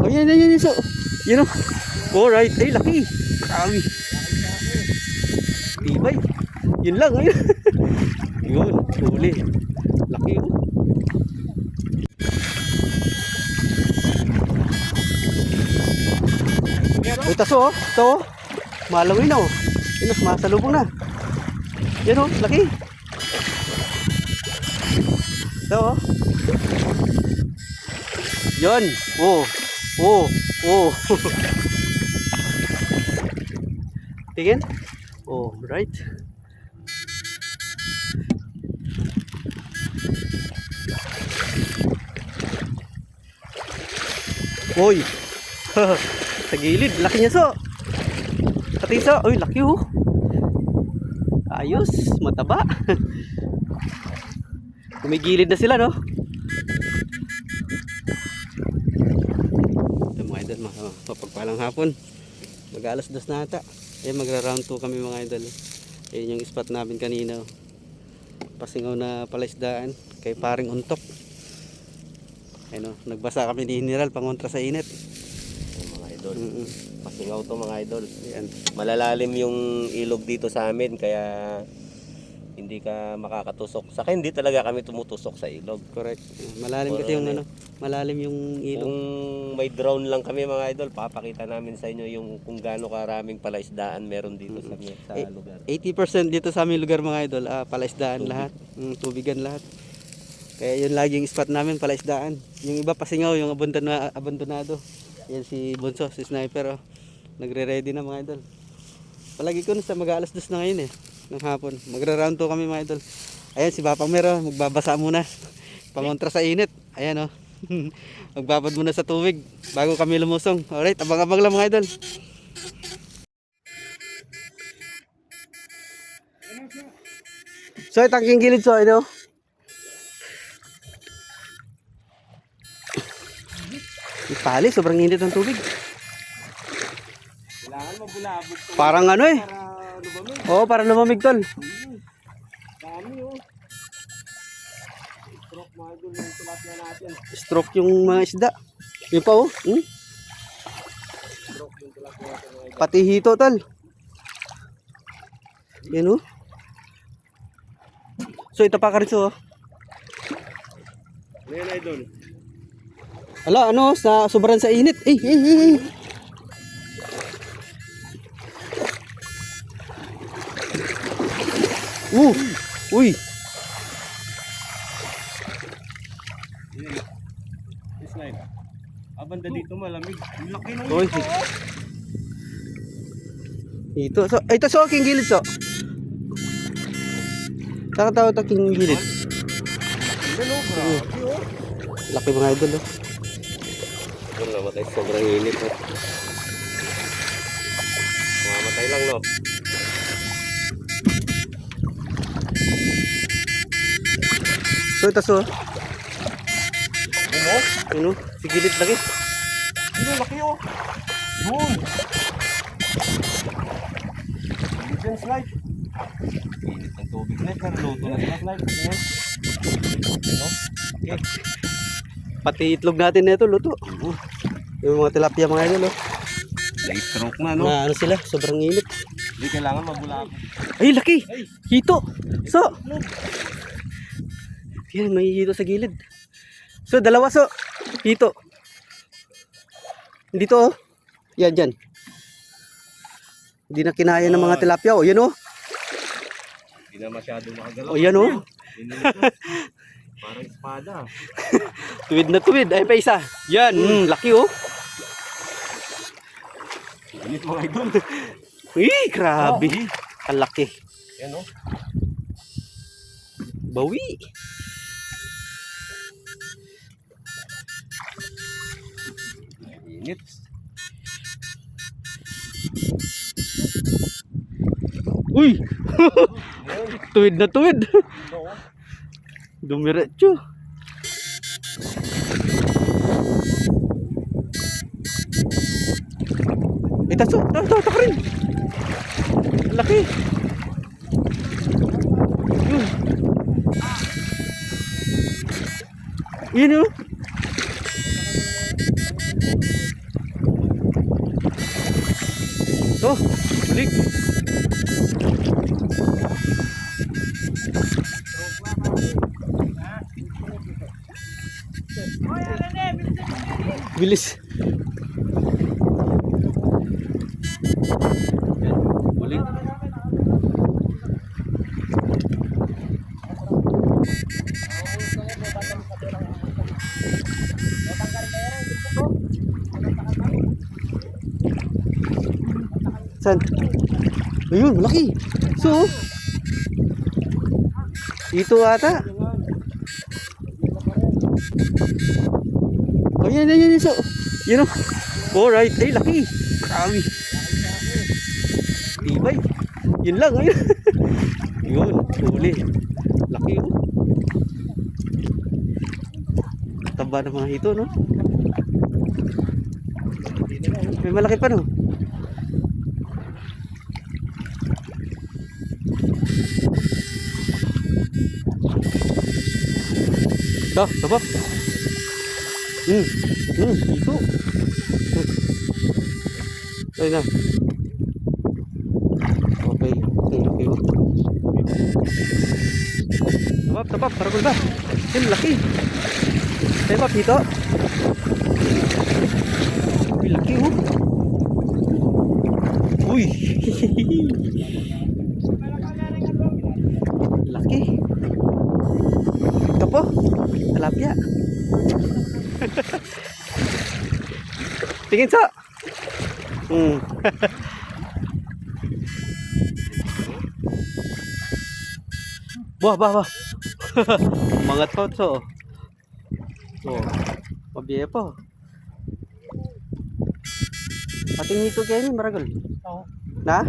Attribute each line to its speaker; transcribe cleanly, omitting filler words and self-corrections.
Speaker 1: Oh, yan. So, yun o. Alright. Ay, laki. Grabe. Tibay. Yun lang. Ayun. Yun. Huli. Laki o. Ay, taso o. Ito o. Malawin na o. Yun o. Masalubong na. Yan o. Laki. Ito o. Yun. Oh. Tingin. Oh, right. Oy. Sa gilid, laki niya so. Katisa, oy, laki oh. Ayos, mataba. Kumigilid na sila, no? Ito mga idol, mapagpalang hapon. Mag-alas 2 na ata. Magra-round 2 kami mga idol. Ayun yung spot namin kanina. Pasingaw na palaisdaan kay paring untok. Ayun, nagbasa kami ni General pangontra sa init.
Speaker 2: Mga idol. Pasingaw to mga idol. Yan. Malalalim yung ilog dito sa amin kaya hindi ka makakatusok. Sa akin hindi talaga kami tumutusok sa ilog.
Speaker 1: Correct. Malalim kasi yung malalim yung ilog.
Speaker 2: Kung may drone lang kami mga idol, papakita namin sa inyo yung kung gaano karaming palaisdaan meron dito sa lugar.
Speaker 1: 80% dito sa aming lugar mga idol, palaisdaan lahat, tubigan lahat. Kaya yun lagi yung spot namin, palaisdaan. Yung iba pasingaw, yung abandonado. Yan si Bonso, si sniper. Nagre-ready na mga idol. Palagi ko sa mag-alas 2 na ngayon ng hapon. Magra-round 2 kami mga idol. Ayan si Papang Mero, magbabasa muna. Pangontra sa init. Ayan magbabad muna sa tubig bago kami lumusong. Alright, abang-abang lang mga idol. So tangking gilid so Pali, sobrang init ng tubig.
Speaker 2: Kailangan mabulabog.
Speaker 1: Parang Oo, para lumamig tol.
Speaker 2: Dami Stroke mga idol yung tilapia natin.
Speaker 1: Stroke yung mga isda. Yun pa
Speaker 2: Stroke yung tilapia natin.
Speaker 1: Pati hito tol. Yan So ito pa ka rin
Speaker 2: Ngayon idol.
Speaker 1: Ala, sa sobrang sa init. Uy.
Speaker 2: This line. Abanda dito malamig. Laki ng
Speaker 1: Uy. Ito. So, ito king gilid so. Takatawa king gilid. Laki mga idol
Speaker 2: Kung namatay sobrang init Mamatay lang
Speaker 1: So ito si gilid lagi.
Speaker 2: Laki Yun. Then slide. Init ng tubig na. Luto na sila slide. Okay.
Speaker 1: Pati itlog natin nito luto. Yung mga tilapia mga idol
Speaker 2: May stroke na
Speaker 1: Na sila, sobrang init.
Speaker 2: Hindi kailangan mabulabog.
Speaker 1: Ay, laki! Hito! So! Yan, may hito sa gilid. So, dalawa hito. Dito Yan, dyan. Hindi na kinaya ng mga tilapia yan
Speaker 2: Hindi na masyado makagalaw.
Speaker 1: yan
Speaker 2: Parang espada.
Speaker 1: Tuwid na tuwid. Ay, pa isa. Yan, laki
Speaker 2: Init mga idol.
Speaker 1: Grabe. Ang laki.
Speaker 2: Yan
Speaker 1: Bawi.
Speaker 2: Init.
Speaker 1: Uy! Tuwid na tuwid. Dumiretso. Ito ka rin. Laki. Yun Oh, balik. Bilis. Balik. Saan? Ayun, malaki. So, ito ata. Oh, yan. So, yun o. Alright. Ay, laki. Grabe. Tibay. Yun lang, ayun. Yun, huli. Laki o. Taba ng mga hito, no? May malaki pa, no? Taba. Ito. Ayun na. Okay. Tabap, para ba? Yun, laki. Tabap, dito. Uy, laki, oh. Uy. Laki. Ito po. Tilapia. Tingin sa. Bah. Umangat pa ito. Oh. Mabiya pa. Pating nito kayo ni Maragol. Oo. Na?